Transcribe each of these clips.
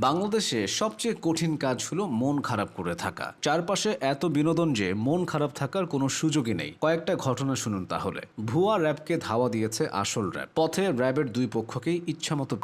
বাংলাদেশে সবচেয়ে কঠিন কাজ হলো মন খারাপ করে থাকা। চারপাশে এত বিনোদন যে মন খারাপ থাকার কোনো সুযোগই নেই। কয়েকটা ঘটনা শুনুন তাহলে। ভুয়া র্যাবকে ধাওয়া দিয়েছে আসল র্যাব। পথে র্যাবের দুই পক্ষকেই ইচ্ছামতো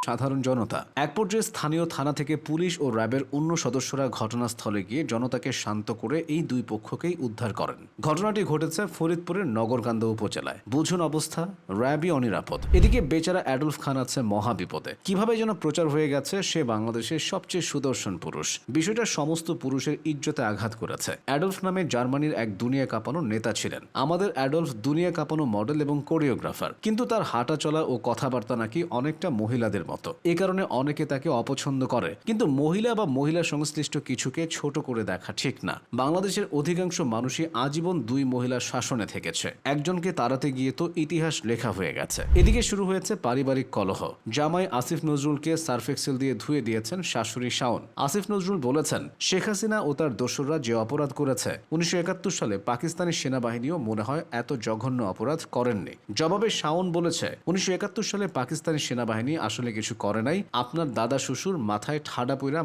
সাধারণ জনতা। এক পর্যায়ে স্থানীয় থানা থেকে পুলিশ ও র্যাবের অন্য সদস্যরা ঘটনাস্থলে গিয়ে জনতাকে শান্ত করে এই দুই পক্ষকেই উদ্ধার করেন। ঘটনাটি ঘটেছে ফরিদপুরের নগরকান্দা উপজেলায়। বুঝুন অবস্থা, র্যাবই অনিরাপদ, এদিকে বেচারা অ্যাডলফ খান আছে মহা বিপদে। কিভাবে যেন প্রচার হয়ে গেছে সে বাংলাদেশের সবচেয়ে সুদর্শন পুরুষ। বিষয়টা সমস্ত পুরুষের ইজ্জতে আঘাত করেছে। অ্যাডলফ নামে জার্মানির এক দুনিয়া কাঁপানো নেতা ছিলেন। আমাদের অ্যাডলফ দুনিয়া কাঁপানো মডেল এবং কোরিওগ্রাফার, কিন্তু তার হাঁটা চলা ও কথাবার্তা নাকি অনেকটা মহিলাদের মতো। এ কারণে অনেকে তাকে অপছন্দ করে। কিন্তু মহিলা বা মহিলা সংশ্লিষ্ট কিছুকে ছোট করে দেখা ঠিক না। বাংলাদেশের অধিকাংশ মানুষই আজীবন দুই মহিলার শাসনে থেকেছে। একজনকে তাড়াতে গিয়ে তো ইতিহাস লেখা হয়ে গেছে। এদিকে শুরু হয়েছে পারিবারিক কলহ। জামাই আসিফ নজরুলকে সার্ফ এক্সেল দিয়ে ধুয়ে দিয়েছেন শাশুড়ি শাওন। আসিফ নজরুল বলেছেন, শেখ হাসিনা ও তার দোসররা যে অপরাধ করেছে 1971 সালে পাকিস্তানি সেনাবাহিনীও মনে হয় এত জঘন্য অপরাধ করেননি। জবাবে শাওন বলেছে, 1971 সালে পাকিস্তানি সেনাবাহিনী আসলে কিছু করে নাই, আপনার দাদা শ্বশুর মাথায় ঠাডা পইরা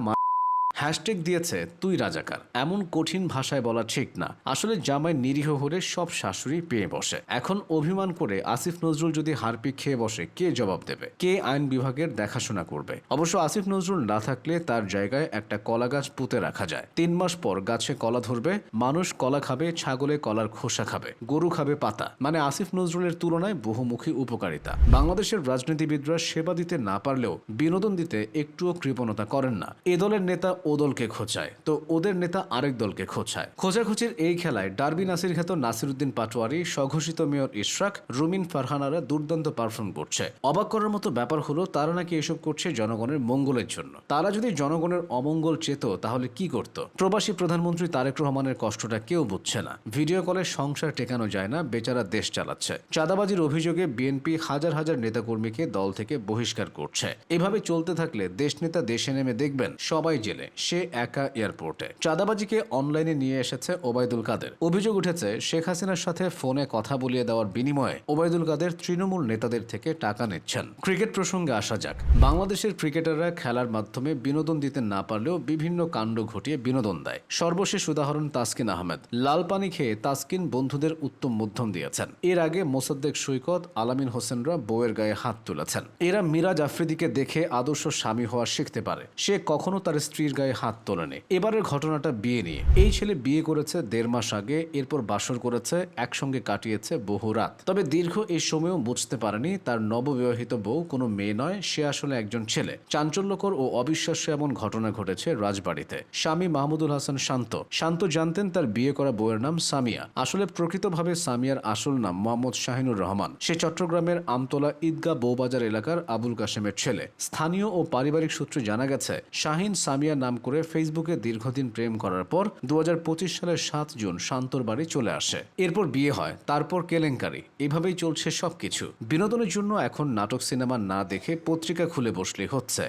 হ্যাশট্যাগ দিয়েছে তুই রাজাকার। এমন কঠিন ভাষায় বলা ঠিক না। আসলে জামাই নিরীহ হলে সব শাশুড়ি পেয়ে বসে। এখন অভিমান করে আসিফ নজরুল যদি হারপিক খেয়ে বসে, কে জবাব দেবে? কে আইন বিভাগের দেখাশোনা করবে? অবশ্য আসিফ নজরুল না থাকলে তার জায়গায় একটা কলা গাছ পুঁতে রাখা যায়। 3 মাস পর গাছে কলা ধরবে, মানুষ কলা খাবে, ছাগলে কলার খোসা খাবে, গরু খাবে পাতা। মানে আসিফ নজরুলের তুলনায় বহুমুখী উপকারিতা। বাংলাদেশের রাজনীতিবিদরা সেবা দিতে না পারলেও বিনোদন দিতে একটুও কৃপণতা করেন না। এ দলের নেতা ও দলকে খোঁচায়, তো ওদের নেতা আরেক দলকে খোঁচায়। খোঁচাখুচির এই খেলায় ডার্বি নাসির খ্যাত নাসিরুদ্দিন পাটোয়ারি, স্বঘোষিত মেয়র ইশরাক, রুমিন ফারহানারা দুর্দান্ত পারফর্ম করছে। অবাক করার মতো ব্যাপার হলো, তারা নাকি এসব করছে জনগণের মঙ্গলের জন্য। তারা যদি জনগণের অমঙ্গল চেত তাহলে কি করত? প্রবাসী প্রধানমন্ত্রী তারেক রহমানের কষ্টটা কেউ বুঝছে না। ভিডিও কলে সংসার টেকানো যায় না, বেচারা দেশ চালাচ্ছে। চাঁদাবাজির অভিযোগে বিএনপি হাজার হাজার নেতাকর্মীকে দল থেকে বহিষ্কার করছে। এভাবে চলতে থাকলে দেশনেতা দেশে নেমে দেখবেন সবাই জেলে, সে একা এয়ারপোর্টে। চাঁদাবাজিকে অনলাইনে নিয়ে এসেছে ওবায়দুল কাদের। অভিযোগ উঠেছে, শেখ হাসিনার সাথে ফোনে কথা বলিয়ে দেওয়ার বিনিময়ে ওবায়দুল কাদের তৃণমূল নেতাদের থেকে টাকা নিচ্ছেন। ক্রিকেট প্রসঙ্গে আসা যাক। বাংলাদেশের ক্রিকেটাররা খেলার মাধ্যমে বিনোদন দিতে না পারলেও বিভিন্ন কাণ্ড ঘটিয়ে বিনোদন দেয়। সর্বশেষ উদাহরণ তাসকিন আহমেদ। লাল পানি খেয়ে তাসকিন বন্ধুদের উত্তম মধ্যম দিয়েছেন। এর আগে মোসাদ্দেক সৈকত, আলামিন হোসেনরা বউয়ের গায়ে হাত তুলেছেন। এরা মিরাজ আফ্রিদিকে দেখে আদর্শ স্বামী হওয়া শিখতে পারে। সে কখনো তার স্ত্রীর গায়ে হাত তোলেনি। এবারের ঘটনাটা বিয়ে নিয়ে। এই ছেলে বিয়ে করেছে 1.5 মাস আগে, এরপর বাসর করেছে, একসঙ্গে কাটিয়েছে বহু রাত। তবে দীর্ঘ এই সময়ও বুঝতে পারেনি তার নববিবাহিত বউ কোনো মেয়ে নয়, সে আসলে একজন ছেলে। চাঞ্চল্যকর ও অবিশ্বাস্য এমন ঘটনা ঘটেছে রাজবাড়িতে। স্বামী মাহমুদুল হাসান শান্ত জানতেন তার বিয়ে করা বউয়ের নাম সামিয়া। আসলে প্রকৃতভাবে সামিয়ার আসল নাম মোহাম্মদ শাহিনুর রহমান। সে চট্টগ্রামের আমতলা ঈদগাহ বউবাজার এলাকার আবুল কাশেমের ছেলে। স্থানীয় ও পারিবারিক সূত্রে জানা গেছে, শাহিন সামিয়া নাম করে ফেসবুকে দীর্ঘদিন প্রেম করার পর 2025 সালের 7 জুন শান্তর বাড়ি চলে আসে। এরপর বিয়ে হয়, তারপর কেলেঙ্কারি। এভাবেই চলছে সবকিছু। বিনোদনের জন্য এখন নাটক সিনেমা না দেখে পত্রিকা খুলে বসলেই হচ্ছে।